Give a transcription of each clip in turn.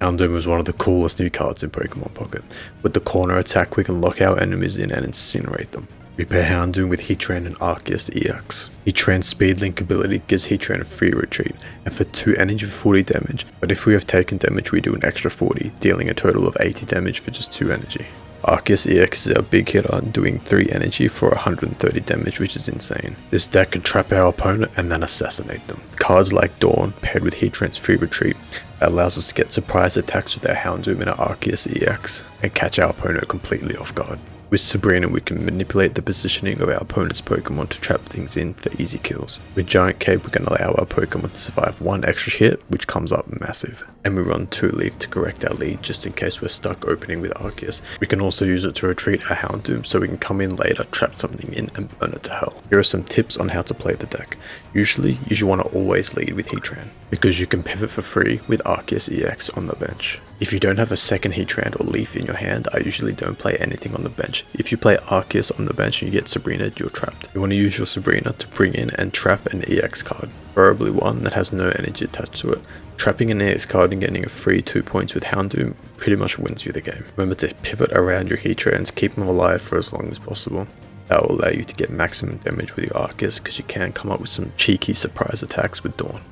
Houndoom is one of the coolest new cards in Pokemon Pocket. With the corner attack, we can lock our enemies in and incinerate them. We pair Houndoom with Heatran and Arceus EX. Heatran's speed link ability gives Heatran a free retreat, and for 2 energy for 40 damage, but if we have taken damage we do an extra 40, dealing a total of 80 damage for just 2 energy. Arceus EX is our big hitter, doing 3 energy for 130 damage, which is insane. This deck can trap our opponent and then assassinate them. Cards like Dawn, paired with Heatran's free retreat, allows us to get surprise attacks with our Houndoom and our Arceus EX, and catch our opponent completely off guard. With Sabrina, we can manipulate the positioning of our opponent's Pokemon to trap things in for easy kills. With Giant Cape, we can allow our Pokemon to survive 1 extra hit, which comes up massive. And we run 2 Leaf to correct our lead just in case we're stuck opening with Arceus. We can also use it to retreat our Houndoom so we can come in later, trap something in and burn it to hell. Here are some tips on how to play the deck. Usually, you want to always lead with Heatran, because you can pivot for free with Arceus EX on the bench. If you don't have a second Heatran or Leaf in your hand, I usually don't play anything on the bench. If you play Arceus on the bench and you get Sabrina, you're trapped. You want to use your Sabrina to bring in and trap an EX card, preferably one that has no energy attached to it. Trapping an EX card and getting a free 2 points with Houndoom pretty much wins you the game. Remember to pivot around your Heatrans, keep them alive for as long as possible. That will allow you to get maximum damage with your Arceus, because you can come up with some cheeky surprise attacks with Dawn.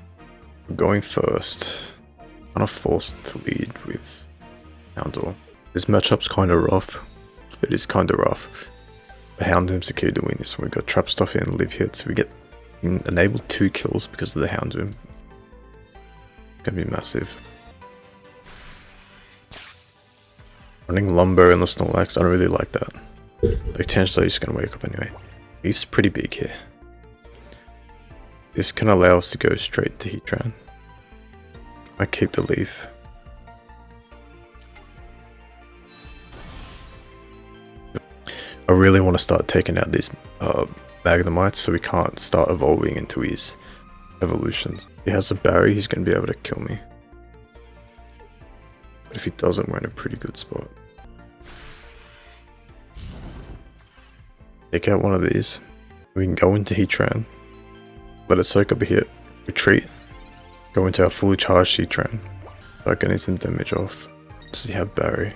Going first, kind of forced to lead with Houndoom. This matchup's kind of rough. It is kind of rough. The Houndoom's the key to win this one. We got trap stuff in, live hits. We get enabled 2 kills because of the Houndoom. Gonna be massive. Running Lumber and the Snorlax, I don't really like that. Like, potentially he's gonna wake up anyway. He's pretty big here. This can allow us to go straight to Heatran. I keep the Leaf. I really want to start taking out these Magnemites so we can't start evolving into his evolutions. If he has a Barry, he's going to be able to kill me. But if he doesn't, we're in a pretty good spot. Take out one of these. We can go into Heatran. Let it soak up a hit. Retreat. Go into our fully charged Heatran. Start getting some damage off. Does he have Barry?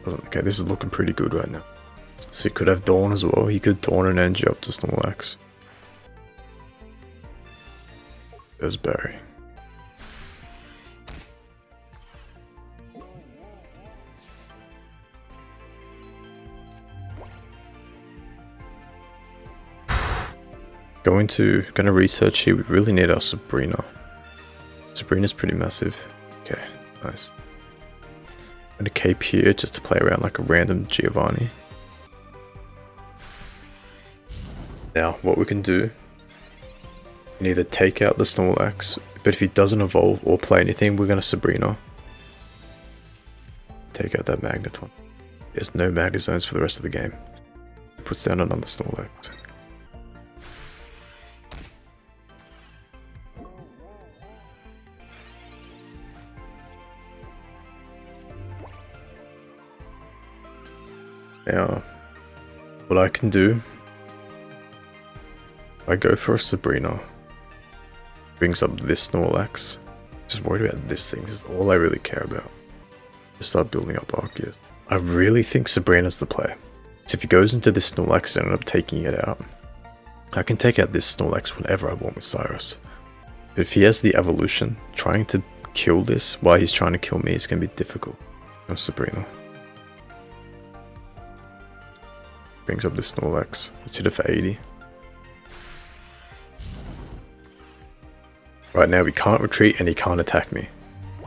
Doesn't. Okay, this is looking pretty good right now. So he could have Dawn as well. He could Dawn and energy up to Snorlax. There's Barry. Gonna research here. We really need our Sabrina. Sabrina's pretty massive. Okay, nice. I'm gonna cape here just to play around like a random Giovanni. Now, what we can do, we can either take out the Snorlax, but if he doesn't evolve or play anything, we're gonna Sabrina. Take out that Magneton. There's no Magnezones for the rest of the game. Puts down another Snorlax. Now, what I can do, I go for a Sabrina, brings up this Snorlax. Just worried about this thing, this is all I really care about. Just start building up Arceus. I really think Sabrina's the play. So if he goes into this Snorlax and end up taking it out, I can take out this Snorlax whenever I want with Cyrus. But if he has the evolution, trying to kill this while he's trying to kill me is going to be difficult. No Sabrina. Brings up this Snorlax. Let's hit it for 80. Right now we can't retreat and he can't attack me.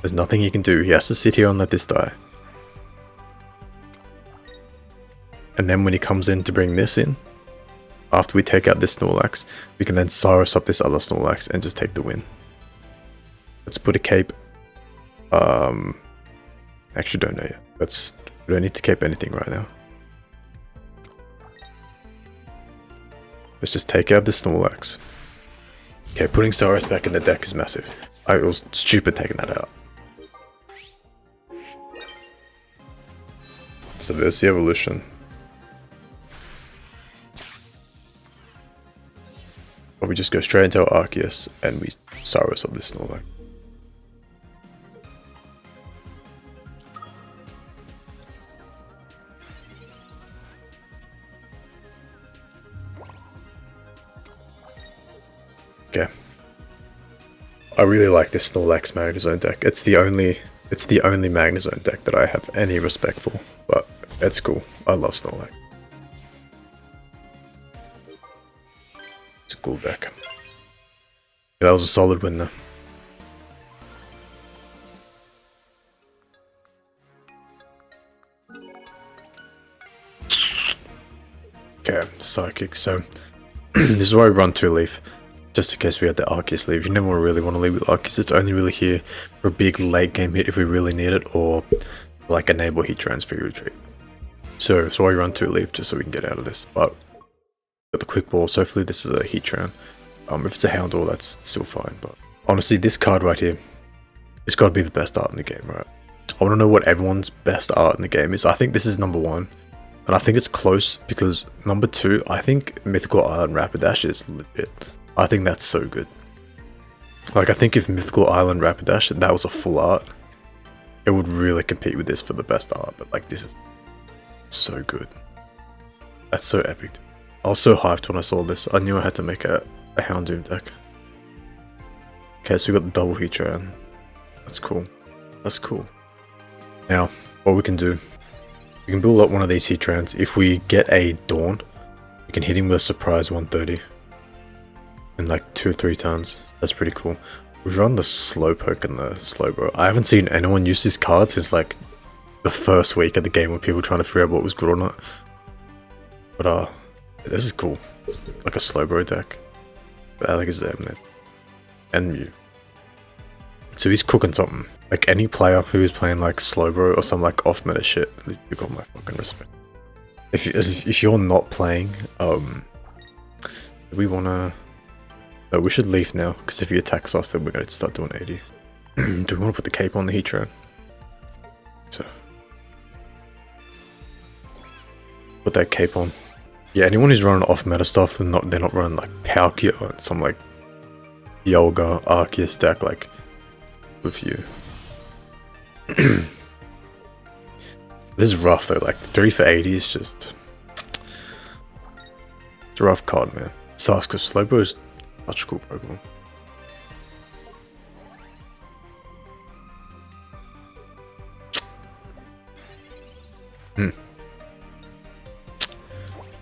There's nothing he can do. He has to sit here and let this die. And then when he comes in to bring this in, after we take out this Snorlax, we can then Cyrus up this other Snorlax and just take the win. Let's put a cape. Actually don't know yet. We don't need to cape anything right now. Let's just take out this Snorlax. Okay, putting Cyrus back in the deck is massive. I was stupid taking that out. So there's the evolution. Or we just go straight into our Arceus and we Cyrus up this Snorlax. Okay. I really like this Snorlax Magnezone deck. It's the only Magnezone deck that I have any respect for, but it's cool. I love Snorlax. It's a cool deck. That was a solid win though. Okay, Psychic. So this is why we run 2 Leaf, just in case we had the Arceus leave. You never really want to leave with Arceus. It's only really here for a big late game hit if we really need it, or like enable heatrans for your retreat. So that's why we run 2 Leaf, just so we can get out of this. But got the quick ball, so hopefully this is a heatran. If it's a Houndoom, that's still fine. But honestly, this card right here, it's got to be the best art in the game, right? I want to know what everyone's best art in the game is. I think this is number 1. And I think it's close because number 2, I think Mythical Island Rapidash is legit. I think that's so good. Like, I think if Mythical Island Rapidash, that was a full art, it would really compete with this for the best art. But like, this is so good. That's so epic. I was so hyped when I saw this. I knew I had to make a Houndoom deck. Okay, so we got the double heatran. That's cool. That's cool. Now, what we can do, we can build up one of these heatrans. If we get a Dawn, we can hit him with a surprise 130 in like 2 or 3 turns. That's pretty cool. We've run the Slowpoke and the Slowbro. I haven't seen anyone use this card since like the first week of the game when people were trying to figure out what was good or not. But this is cool. Like a Slowbro deck. Alakazam there. And Mew. So he's cooking something. Like any player who is playing like Slowbro or some like off meta shit, you got my fucking respect. If you're not playing, we wanna. No, we should leave now because if he attacks us, then we're going to start doing 80. Do we want to put the cape on the heatran? So put that cape on. Yeah, anyone who's running off meta stuff and they're not running like Palkia or some like dialga arceus deck like with you. This is rough though, like 3 for 80 is just, it's a rough card, man. Sucks because Slowbro is such a cool Pokemon.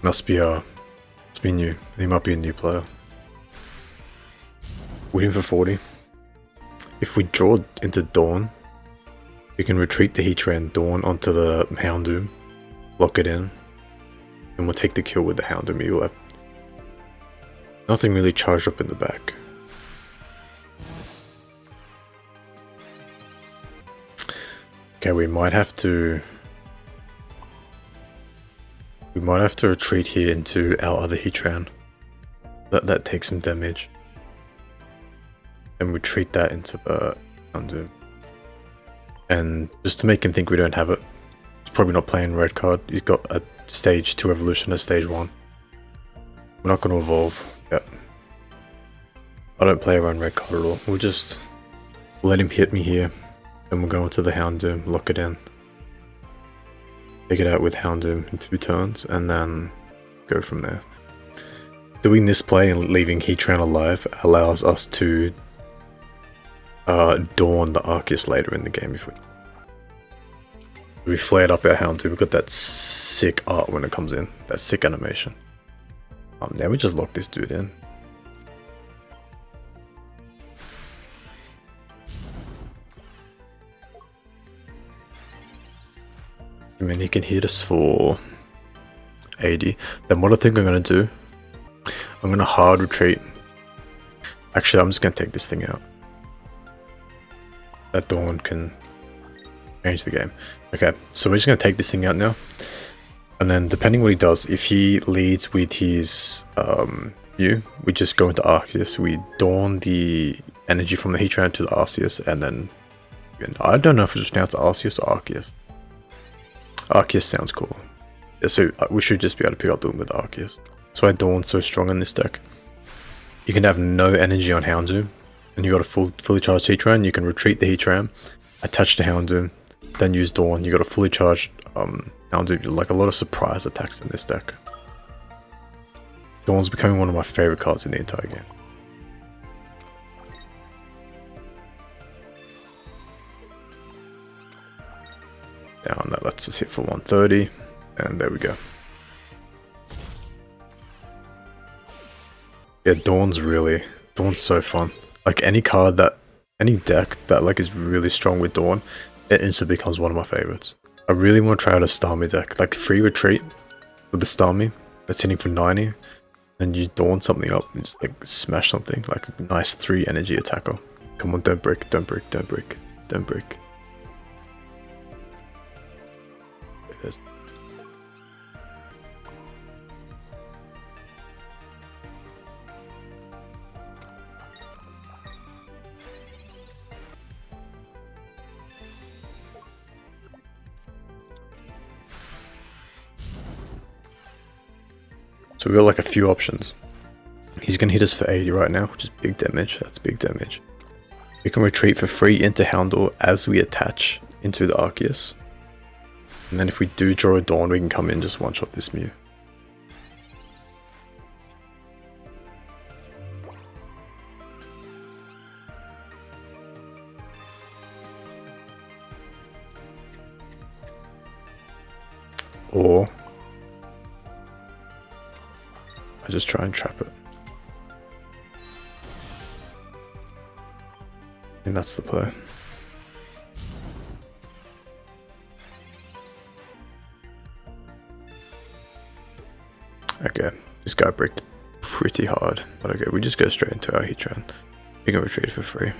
Must be new. He might be a new player. Waiting for 40. If we draw into Dawn, we can retreat the Heatran Dawn onto the Houndoom, lock it in, and we'll take the kill with the Houndoom. You'll have nothing really charged up in the back. Okay, we might have to retreat here into our other Heatran. That takes some damage. And retreat that into the Houndoom. And just to make him think we don't have it, he's probably not playing red card. He's got a stage 2 evolution and stage 1. We're not going to evolve yet. I don't play around red card at all. We'll just let him hit me here. Then we'll go into the Houndoom, lock it in. Take it out with Houndoom in 2 turns, and then go from there. Doing this play and leaving Heatran alive allows us to Dawn the Arceus later in the game if we flared up our Houndoom. We've got that sick art when it comes in, that sick animation. Now we just lock this dude in. I mean, he can hit us for 80. Then what I think I'm going to do, I'm going to hard retreat. Actually, I'm just going to take this thing out. That Dawn can change the game. Okay, so we're just going to take this thing out now. And then depending what he does, if he leads with his Mew, we just go into Arceus. We Dawn the energy from the Heatran to the Arceus, and then I don't know if it's pronounced Arceus or Arceus. Arceus sounds cool. So we should just be able to pick up Dawn with Arceus. So why Dawn's so strong in this deck. You can have no energy on Houndoom, and you got a fully charged Heatran. You can retreat the Heatran, attach to Houndoom, then use Dawn. You got a fully charged Houndoom. Like a lot of surprise attacks in this deck. Dawn's becoming one of my favorite cards in the entire game. Down, that lets us hit for 130, and there we go. Yeah, Dawn's so fun. Like any deck that like is really strong with Dawn, it instantly becomes one of my favorites. I really want to try out a Starmie deck, like free retreat with the Starmie that's hitting for 90, and you Dawn something up and just like smash something, like a nice 3 energy attacker. Come on, don't break, don't break, don't break, don't break. There's So we got like a few options. He's gonna hit us for 80 right now, which is big damage. That's big damage. We can retreat for free into Houndoom as we attach into the Arceus. And then if we do draw a Dawn, we can come in and just one-shot this Mew. Or I just try and trap it. And that's the play. Okay, this guy bricked pretty hard, but okay, we just go straight into our heatran. We can retreat for free.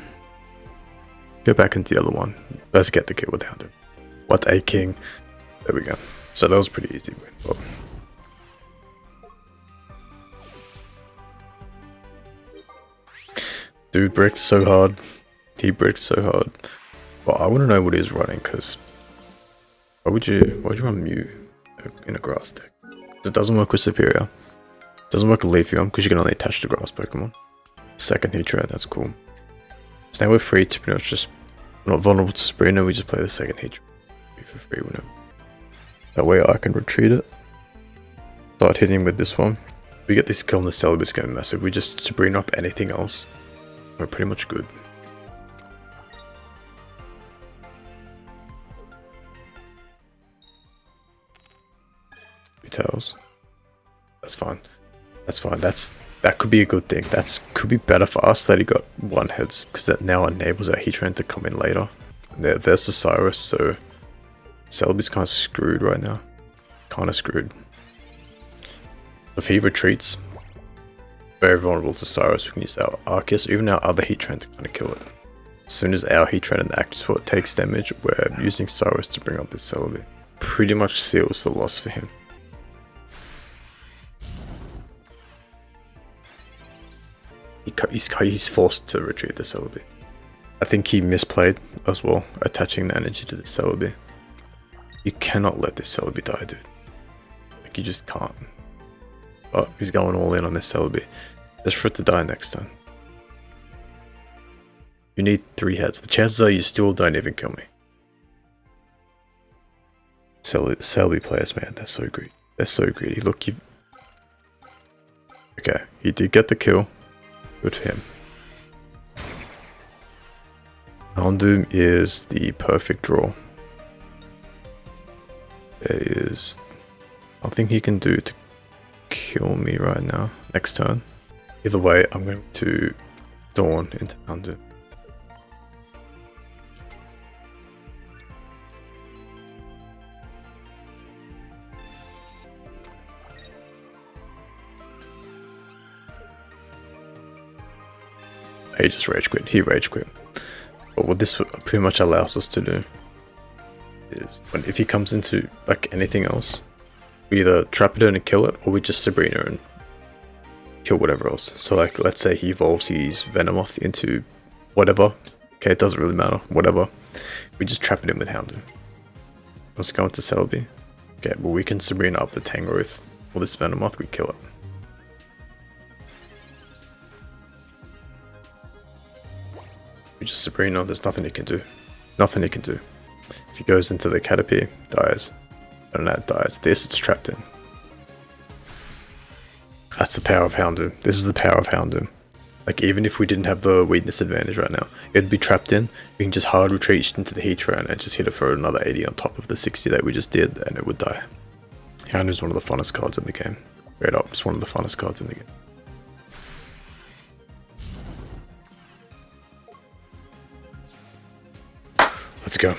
Go back into the other one. Let's get the kill with Houndoom. What a king. There we go. So that was pretty easy win. But dude bricked so hard. He bricked so hard. But I want to know what he's running, because why would you run Mew in a grass deck? It doesn't work with Superior. It doesn't work with Leafeon because you can only attach to grass Pokemon. Second heatran, that's cool. So now we're free to pretty much just, we're not vulnerable to Sabrina, we just play the second heatran for free whenever. That way I can retreat it. Start hitting with this one. We get this kill on the Celebi's going massive. We just Sabrina up anything else. We're pretty much good. Tails. That's fine. That's fine. That could be a good thing. That could be better for us that he got 1 heads, because that now enables our heatran to come in later. And there's the Cyrus, so Celebi's kind of screwed right now. Kind of screwed. If he retreats, very vulnerable to Cyrus. We can use our Arceus, or even our other heatran to kind of kill it. As soon as our heatran in the active spot takes damage, we're using Cyrus to bring up this Celebi. Pretty much seals the loss for him. He's forced to retreat the Celebi. I think he misplayed as well, attaching the energy to the Celebi. You cannot let this Celebi die, dude. Like, you just can't. But he's going all in on this Celebi, just for it to die next turn. You need 3 heads. The chances are you still don't even kill me. Celebi players, man, they're so greedy. They're so greedy. Look, you've... Okay, he did get the kill. Good for him. Houndoom is the perfect draw. There is nothing he can do to kill me right now. Next turn. Either way, I'm going to Dawn into Houndoom. He just rage quit. He rage quit. But what this pretty much allows us to do is, if he comes into like anything else, we either trap it in and kill it, or we just Sabrina and kill whatever else. So like, let's say he evolves his Venomoth into whatever. Okay, it doesn't really matter. Whatever. We just trap it in with Houndoom. Let's go into Celebi. Okay, well we can Sabrina up the Tangrowth or this Venomoth. We kill it. Just Sabrina, there's nothing he can do. Nothing he can do. If he goes into the Caterpie, dies. And that dies. This, it's trapped in. That's the power of Houndoom. This is the power of Houndoom. Like, even if we didn't have the weakness advantage right now, it'd be trapped in. We can just hard retreat into the heatran and just hit it for another 80 on top of the 60 that we just did, and it would die. Houndoom's one of the funnest cards in the game. Straight up, it's one of the funnest cards in the game. Let's go.